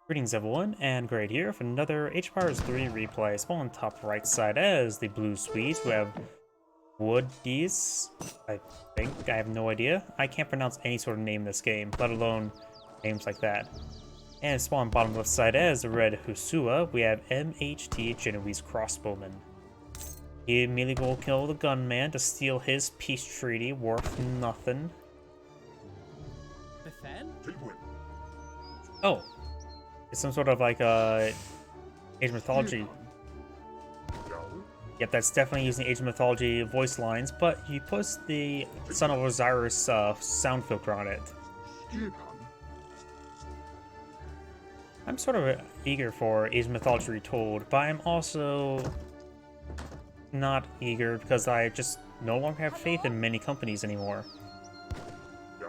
Greetings everyone, and Great here for another H-Powers 3 replay. Small on top right side as the blue Swedes who have Wuddyys, I think. I have no idea. I can't pronounce any sort of name in this game, let alone names like that. And small on bottom left side as the red Hasua, we have MHT Genoese Crossbowman. He immediately will kill the gunman to steal his peace treaty worth nothing. Oh. It's some sort of like Age of Mythology. Yep, that's definitely using Age of Mythology voice lines, but you put the Son of Osiris sound filter on it. I'm sort of eager for Age of Mythology Retold, but I'm also not eager because I just no longer have faith in many companies anymore.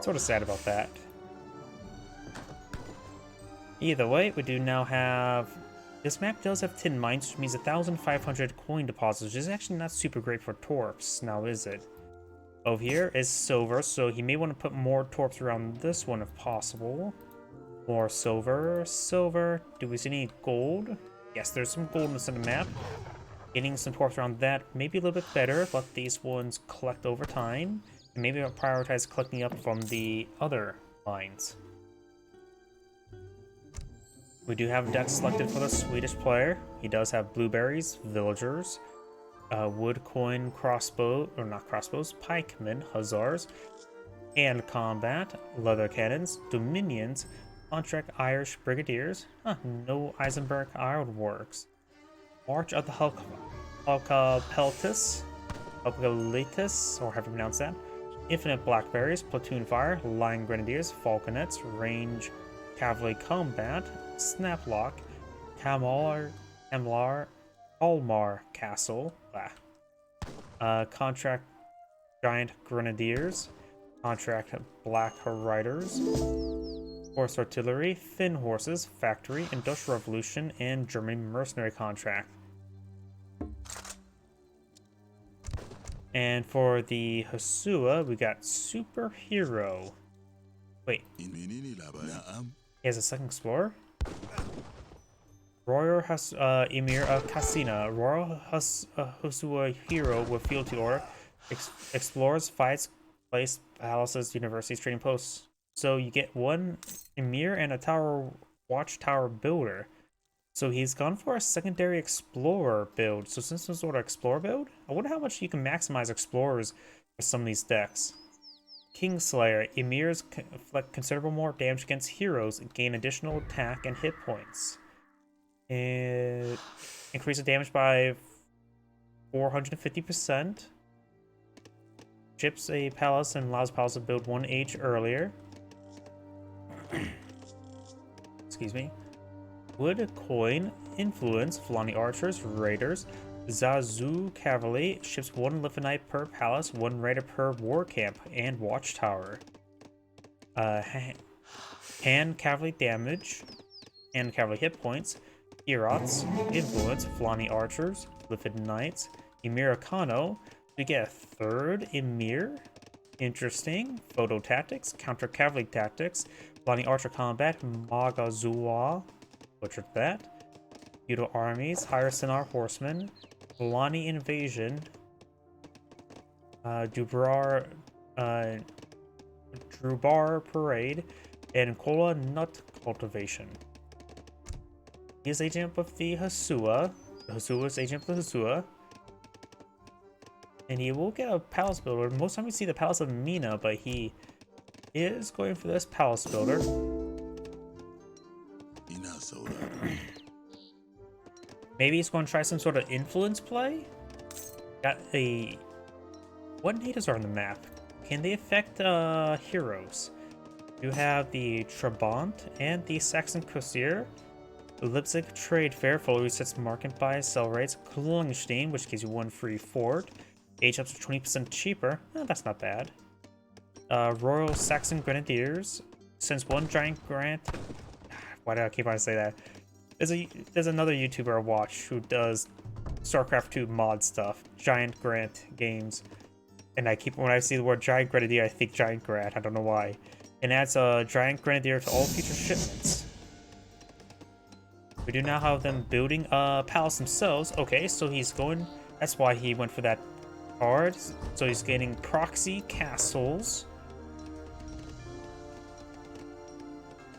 Sort of sad about that. Either way, we do now have... This map does have tin mines, which means 1,500 coin deposits, which is actually not super great for torps, now is it? Over here is silver, so he may want to put more torps around this one if possible. More silver. Silver. Do we see any gold? Yes, there's some gold in the center map. Getting some torps around that may be a little bit better. Let these ones collect over time. And maybe I'll prioritize collecting up from the other mines. We do have a deck selected for the Swedish player. He does have blueberries, villagers, wood coin, crossbow, or not crossbows, pikemen, hussars, and combat, leather cannons, dominions, contract Irish brigadiers, no Eisenberg ironworks, march of the Peltis, or however you pronounce that, infinite blackberries, platoon fire, line grenadiers, falconets, range cavalry combat, snaplock, Kalmar Castle, contract giant grenadiers, contract black riders, horse artillery, thin horses, factory, industrial revolution, and German mercenary contract. And for the Hasua, we got superhero. Wait. He has a second explorer? Royal Emir of Cassina. Royal Hasua hero with fealty order. Explores, fights, place, palaces, universities, trading posts. So you get one Emir and a tower watchtower builder. So he's gone for a secondary explorer build. So since some sort of explorer build, I wonder how much you can maximize explorers for some of these decks. Kingslayer. Emirs inflict considerable more damage against heroes and gain additional attack and hit points. It increases damage by 450%. Chips a palace and allows palace to build 1 age earlier. Excuse me. Wood coin. Influence. Fulani archers. Raiders. Zazu Cavalry ships 1 Lithanite per palace, 1 raider per war camp and watchtower. Hand cavalry damage and cavalry hit points. Herots, influence, Fulani archers, Lithid knights, Emir Kano. We get a 3rd Emir. Interesting. Photo tactics, counter cavalry tactics, Fulani archer combat, Magazua, butchered that. Feudal armies, higher Sinar horsemen, Fulani invasion, Drubar parade, and Kola nut cultivation. He is agent of the Hasua. The Hasua is agent of the Hasua. And he will get a palace builder. Most time we see the Palace of Mina, but he is going for this palace builder. Maybe he's going to try some sort of influence play? Got a... What natives are on the map? Can they affect heroes? You have the Trabant and the Saxon Cuirassier. The Leipzig Trade Fair fully resets market buy, sell rates. Klungstein, which gives you 1 free fort. Age ups to 20% cheaper. That's not bad. Royal Saxon Grenadiers. Since 1 giant grant... Why do I keep on saying that? There's another YouTuber I watch who does StarCraft 2 mod stuff, Giant Grant games, and when I see the word Giant Grenadier, I think Giant Grant. I don't know why. And adds a Giant Grenadier to all future shipments. We do now have them building a palace themselves. Okay, so he's going... That's why he went for that card. So he's getting proxy castles,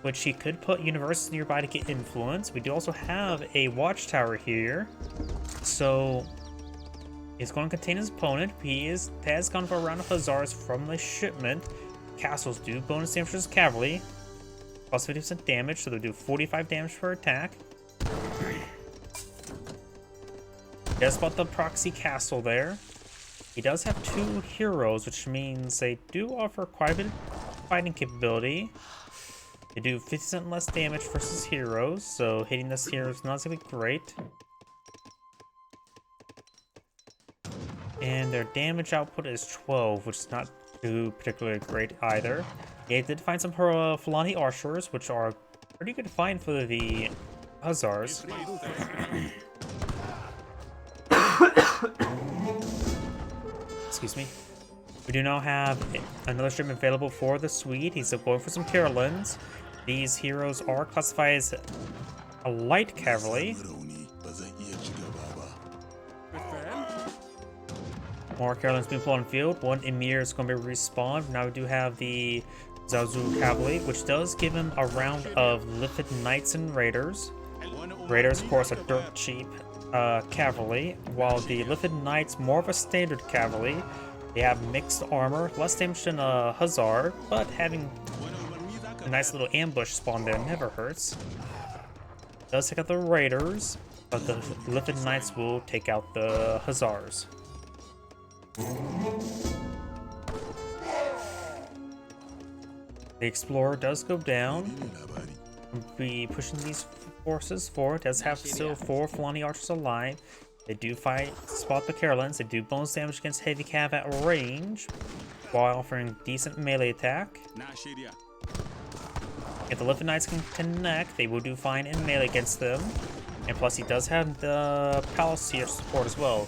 which he could put universities nearby to get influence. We do also have a watchtower here. So it's going to contain his opponent. He has gone for a round of hussars from the shipment. Castles do bonus damage to his cavalry. Plus 50% damage, so they'll do 45 damage per attack. He does spot the proxy castle there. He does have 2 heroes, which means they do offer quite a bit of fighting capability. They do 50% less damage versus heroes, so hitting this hero is not going to be great. And their damage output is 12, which is not too particularly great either. They did find some Fulani archers, which are pretty good to find for the hussars. Excuse me. We do now have another shipment available for the Swede. He's going for some Carolins. These heroes are classified as a light cavalry. More Carolins being pulled on field. One Emir is going to be respawned. Now we do have the Zazu cavalry, which does give him a round of lifted knights and raiders. Raiders, of course, are dirt cheap cavalry, while the lifted knights more of a standard cavalry. They have mixed armor, less damage than a hussar, but having a nice little ambush spawn there never hurts. Does take out the raiders, but the lifted knights will take out the hussars. The explorer does go down. We'll be pushing these forces forward. Does have still 4 Fulani archers alive. They do spot the Carolins. They do bonus damage against heavy cav at range, while offering decent melee attack. If the lifted knights can connect, they will do fine in melee against them. And plus, he does have the palace here support as well.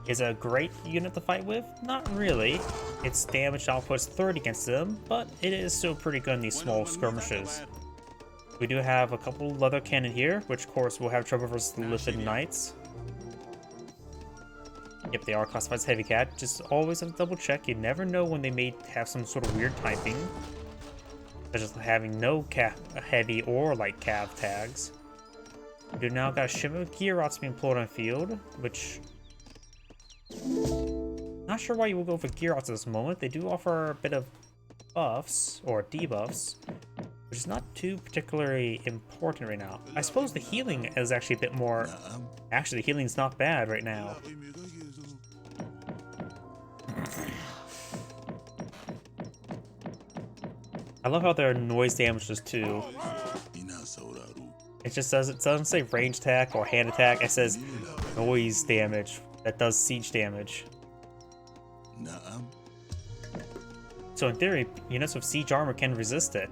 Is a great unit to fight with? Not really. Its damage output is 30 against them, but it is still pretty good in these small skirmishes. We do have a couple leather cannon here, which of course will have trouble versus the lifted knights. Yep, they are classified as heavy cat. Just always have to double check. You never know when they may have some sort of weird typing, such as having no heavy or light cav tags. We do now got a shipment of gear rots being pulled on field, which... Not sure why you will go for gear rots at this moment. They do offer a bit of buffs, or debuffs, which is not too particularly important right now. I suppose the healing is actually a bit more... Actually, the healing's not bad right now. I love how their noise damage is too. It just doesn't say range attack or hand attack. It says noise damage that does siege damage. So in theory, units with siege armor can resist it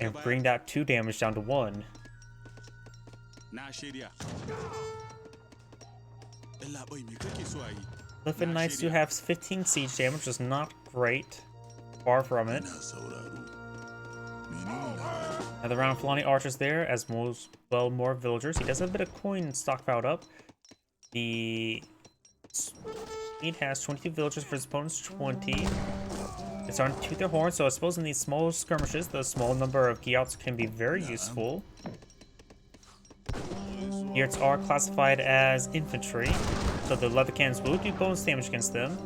and bring that 2 damage down to 1. Lifted Knights do have 15 siege damage, which is not great. Far from it. Another round of Fulani archers there, as more villagers. He does have a bit of coin stockpiled up. The Swede has 22 villagers for his opponent's 20. It's starting to toot their horn, so I suppose in these small skirmishes, the small number of Gyouts can be very useful. Gyouts are classified as infantry, so the leather cannons will do bonus damage against them.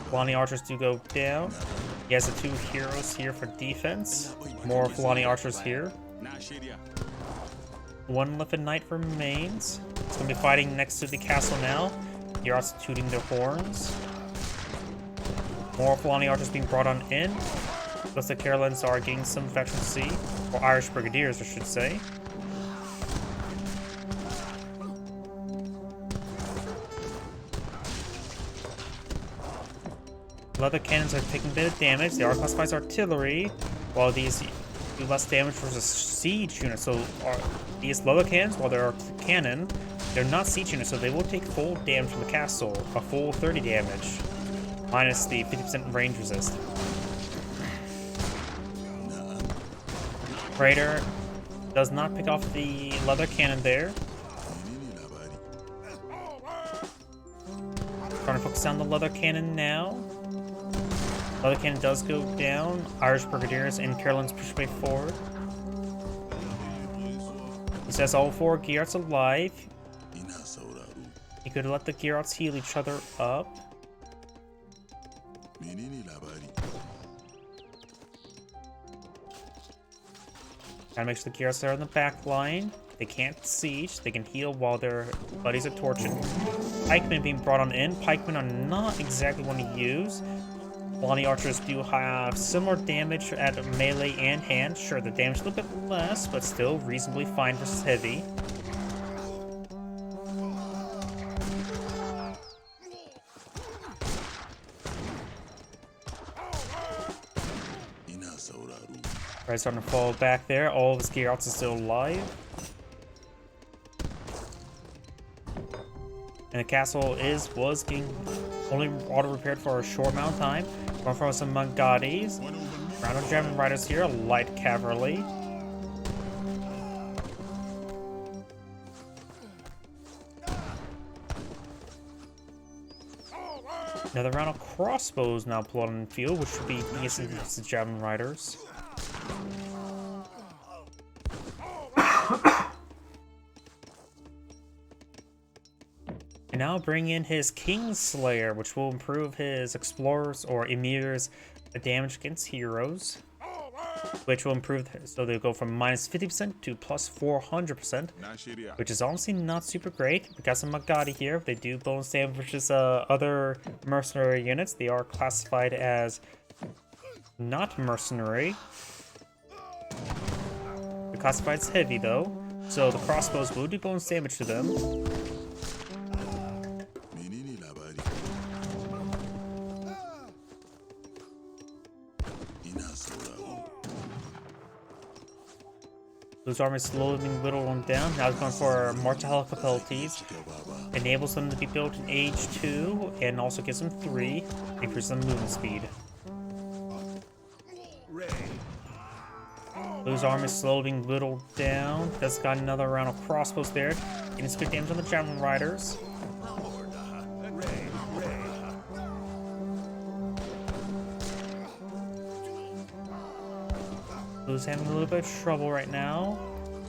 Fulani archers do go down. He has the 2 heroes here for defense. More Fulani archers here. 1 lifted knight remains. It's going to be fighting next to the castle now. They're also tooting their horns. More Fulani archers being brought on in. Plus the Carolins are getting some veterancy, or Irish brigadiers I should say. Leather cannons are taking a bit of damage. They are classified as artillery, while these do less damage versus siege units. So these leather cannons, while they're cannon, they're not siege units, so they will take full damage from the castle, a full 30 damage, minus the 50% range resist. Raider does not pick off the leather cannon there. Trying to focus on the leather cannon now. Leather cannon does go down. Irish Brigadiers and Carolyn's push way forward. He says all 4 Gearts alive. He could let the Gearts heal each other up. Gotta make sure the Gearts are in the back line. They can't siege. They can heal while their buddies are torching. Pikemen being brought on in. Pikemen are not exactly one to use. Lonnie archers do have similar damage at melee and hand. Sure, the damage a little bit less, but still reasonably fine versus heavy. Right, starting to fall back there. All of his Gearts are still alive. And the castle was getting only auto repaired for a short amount of time. Going for some Wuddyys. Round of German riders here, light cavalry. Another round of crossbows now plotted in the field, which would be decent against the German riders. And now bring in his Kingslayer, which will improve his explorers or emirs damage against heroes, which will improve, so they'll go from minus 50% to plus 400%, which is honestly not super great. We got some Magadi here. They do bonus damage versus other mercenary units. They are classified as not mercenary. They're classified as heavy though, so the crossbows will do bonus damage to them. Those armies slowly being whittled on down. Now it's going for martial capabilities. Enables them to be built in age 2 and also gives them 3. Increases them movement speed. Those armies slowly being whittled down. That's got another round of crossbows there. Getting some good damage on the German riders. Who's having a little bit of trouble right now.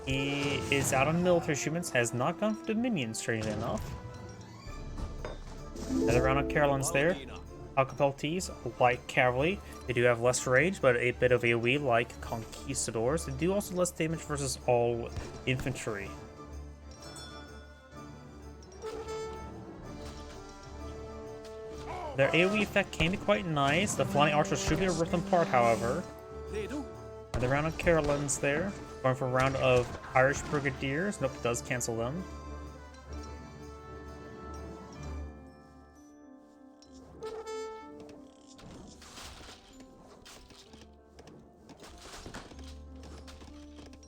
He is out on military shipments, has not gone for Dominions, strangely enough. Another round of Carolines there. Alcapeltes, light cavalry. They do have less range, but a bit of AoE like Conquistadors. They do also less damage versus all infantry. Their AoE effect can be quite nice. The flying archers should be a rip them apart, however. Another round of Carolines there. Going for a round of Irish Brigadiers. Nope, it does cancel them.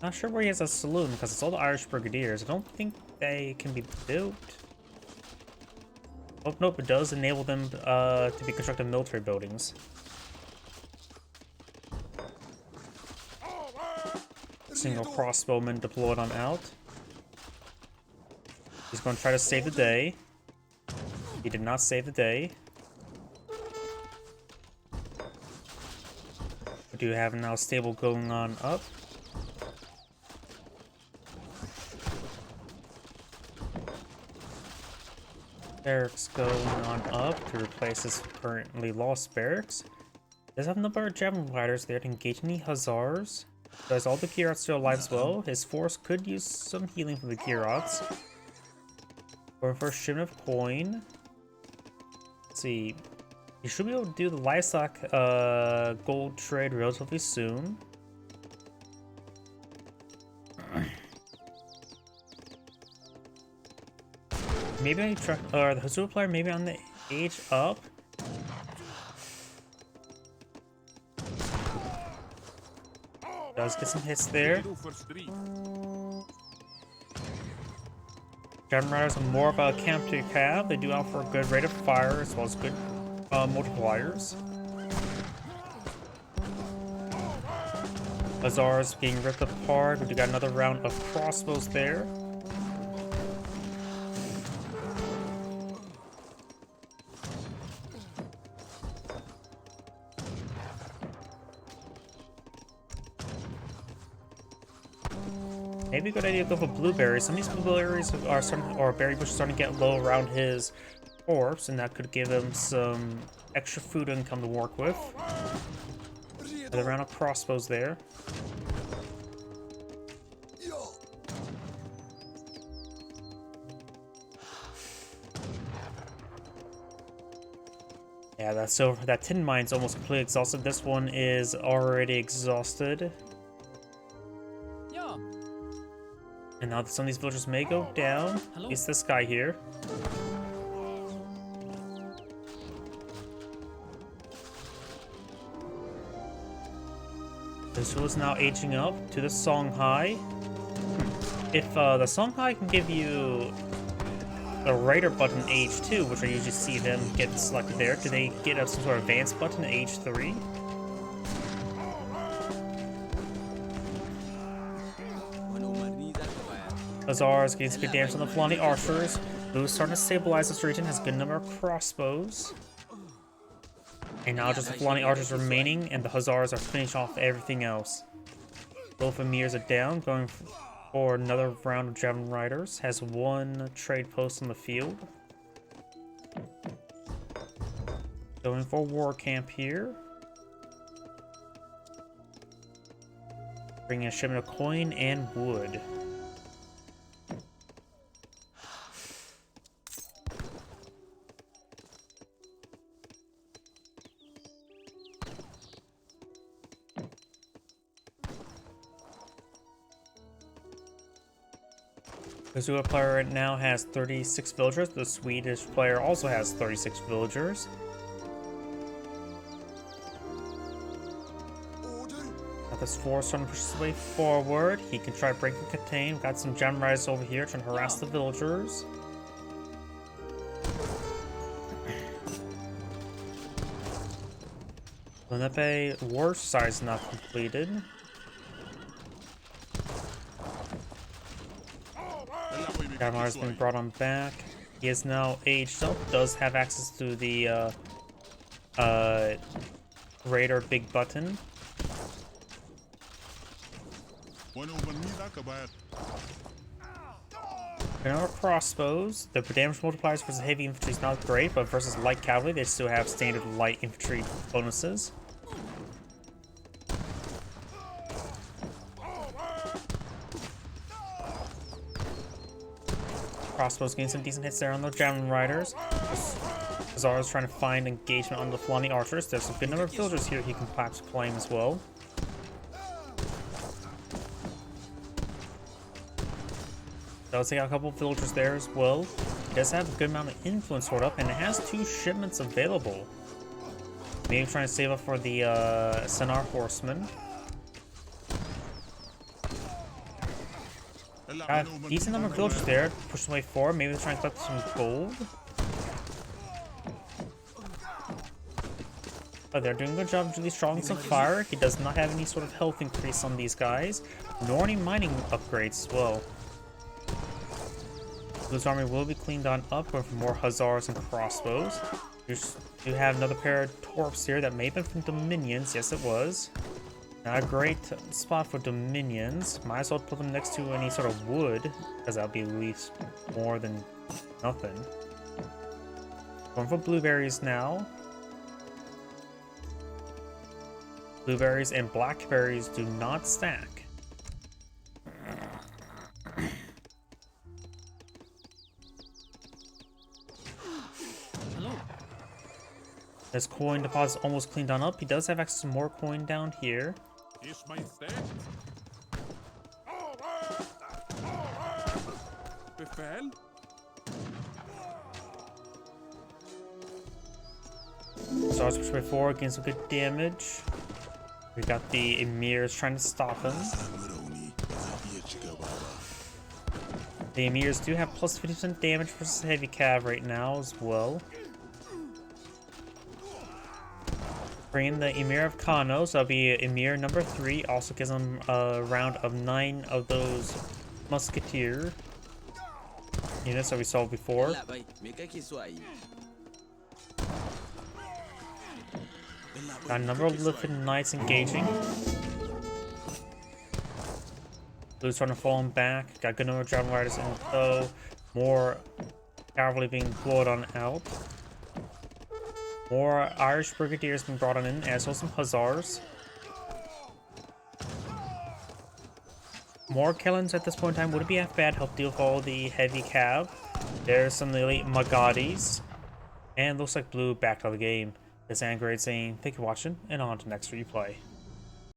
Not sure where he has a saloon because it's all the Irish Brigadiers. I don't think they can be built. Oh, nope, it does enable them to be constructed military buildings. Single crossbowman deployed on out. He's going to try to save the day. He did not save the day. We do have now stable going on up. Barracks going on up to replace his currently lost barracks. Does have a number of German riders there to engage any hussars. Does all the Gearats still alive as well? His force could use some healing from the Gearats. For first shipment of coin. Let's see. You should be able to do the livestock gold trade relatively soon. Maybe I try, or the Hasua player maybe on the age up. Does get some hits there. German riders are more of a camp to have. They do offer a good rate of fire as well as good multipliers. Bazaar's being ripped apart. We got another round of crossbows there. Maybe a good idea to go for blueberries. Some of these blueberries are starting, or berry bushes starting to get low around his corpse, and that could give him some extra food income to work with. Another round of crossbows there. Yeah, that tin mine's almost completely exhausted. This one is already exhausted. And now some of these villagers may go down. At least this guy here. This was now aging up to the Songhai. If the Songhai can give you the Raider button age 2, which I usually see them get selected there, do they get some sort of advanced button age 3? Azars gains good damage on the Flaunty archers. Blue is starting to stabilize this region, has a good number of crossbows. And now just the Flaunty archers remaining, and the Hussars are finished off everything else. Both Emirs are down, going for another round of Javelin Riders. Has one trade post on the field. Going for war camp here. Bringing a shipment of coin and wood. The Hasua player right now has 36 villagers. The Swedish player also has 36 villagers. Now this force trying to push his way forward. He can try breaking contain. Got some gem riders over here trying to harass the villagers. Lenepe war size not completed. Gamar has been brought on back. He is now aged up, does have access to the Raider big button. Another crossbows. The damage multipliers versus heavy infantry is not great, but versus light cavalry, they still have standard light infantry bonuses. Crossbows getting some decent hits there on the Javelin Riders. Zara is trying to find engagement on the Flaunty archers. There's a good number of villagers here he can perhaps claim as well. Does take out a couple of villagers there as well. He does have a good amount of influence stored up, and it has 2 shipments available. Maybe trying to save up for the Senar Horsemen. Got a decent number of villagers there, push the way forward. Maybe they're trying to collect some gold. But they're doing a good job of really strong some fire. He does not have any sort of health increase on these guys, nor any mining upgrades as well. Blue's army will be cleaned on up with more hussars and crossbows. You have another pair of torps here that may have been from Dominions. Yes, it was. Not a great spot for Dominions. Might as well put them next to any sort of wood, because that'll be at least more than nothing. Going for blueberries now. Blueberries and blackberries do not stack. His coin deposit is almost cleaned on up. He does have access to more coin down here. Starts push way forward, getting some good damage. We got the Emirs trying to stop him. The Emirs do have plus 50% damage versus heavy cav right now as well. Bring in the Emir of Kano, so that'll be Emir number 3. Also gives him a round of 9 of those musketeer units that we saw before. Got a number of Lithium Knights engaging. Blue's trying to fall him back. Got good number of Dragon Riders in tow. More cavalry being pulled on out. More Irish Brigadiers being brought on in, as well as some Hussars. More Kellans at this point in time wouldn't be half bad. Help deal with all the heavy cav. There's some of the elite Magatis. And looks like Blue back to the game. This is Angrade saying thank you for watching, and on to next replay.